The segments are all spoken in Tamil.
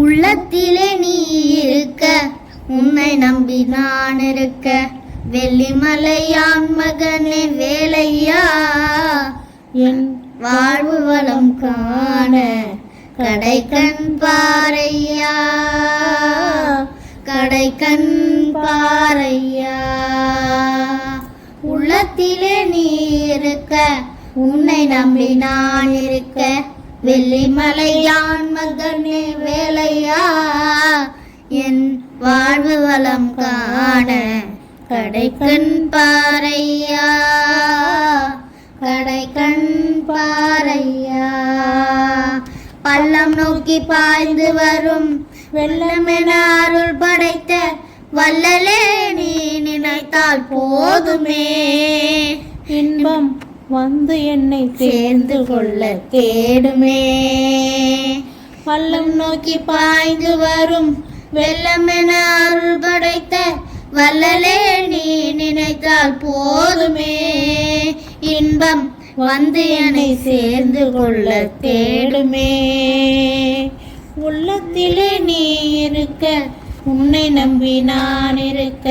உள்ளத்திலே நீ இருக்க, உன்னை நம்பி நான் இருக்க, வெள்ளிமலையான் மகனே வேலையா, என் வாழ்வு வளம் காண கடைக்கண் பாரையா, கடைக்கண் பாரையா. உள்ளத்திலே நீ இருக்க, உன்னை நம்பி நான் இருக்க, வெள்ளிமலையான் மகனே வேலையா, என் வாழ்வு வளம் காண கடைக்கண் பாரையா, கடைக்கண் பாரையா. பள்ளம் நோக்கி பாய்ந்து வரும் வெள்ளமென அருள் படைத்த வல்லலே நீ நினைத்தால் போதுமே, இன்பம் வந்து என்னை சேர்ந்து கொள்ள தேடுமே. பள்ளம் நோக்கி பாய்ந்து வரும் வெள்ளமென அருள் படைத்த வல்லலே நீ நினைத்தால் போதுமே, இன்பம் வந்து என்னை சேர்ந்து கொள்ள தேடுமே. உள்ளத்திலே நீ இருக்க, உன்னை நம்பி நான் இருக்க,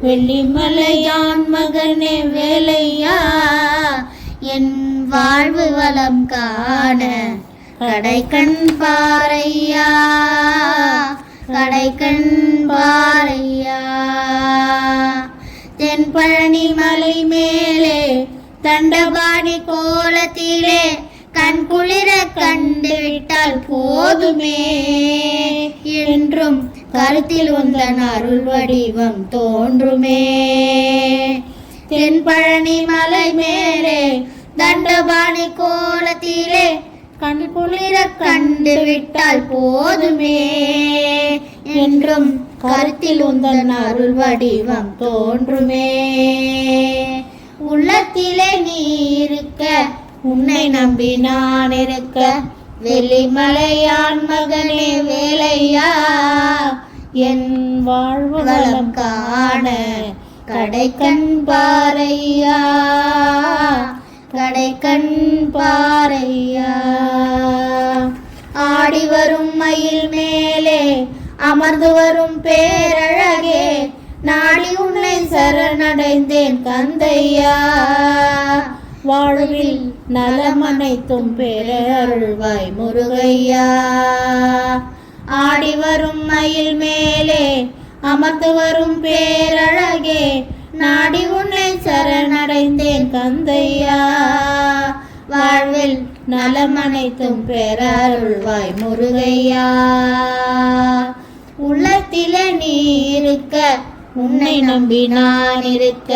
வெள்ளிமலையான் மகனே வேலையா, என் வாழ்வு வளம் காண கடைக்கண் பாரையா, கடைக்கண் பாரையா. தென்பழனி மலை மேலே தண்டபாணி கோலத்திலே கண் குளிர கண்டுவிட்டால் போதுமே, என்றும் கருத்தில் உந்தன் அருள் வடிவம் தோன்றுமே. தென்பழனி மலை மேலே தண்டபாணி கோலத்திலே கண் குளிர கண்டுவிட்டால் போதுமே, என்றும் கருத்தில் உந்தன் அருள் வடிவம் தோன்றுமே. உள்ளத்திலே நீ இருக்க, உன்னை நம்பி நான் இருக்க, வெள்ளிமலையான் மகனே வேலையா, என் வாழ்வு வளம் காண கடைக்கண் பாரையா, கடைக்கண் பாரையா. ஆடி வரும் மயில் மேலே அமர்ந்து வரும் பேரழகே, நாடி உன்னை சரணடைந்தேன் கந்தையா, வாழ்வில் நலமனைத்தும் பெற அருள்வாய் முருகையா. ஆடி வரும் மயில் மேலே அமர்ந்து வரும் பேரழகே, நாடி உன்னை சரணடைந்தேன் கந்தையா, வாழ்வில் நலமனைத்தும் பெற அருள்வாய் முருகையா. உள்ளத்திலே நீ இருக்க, உன்னை நம்பி நான் இருக்க,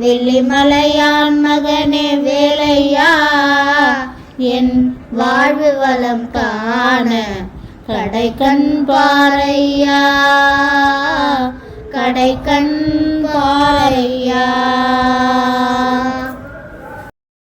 வெள்ளிமலையான் மகனே வேலையா, என் வாழ்வு வளம் காண கடைக்கண் பாரையா, கடைக்கண் பாரையா.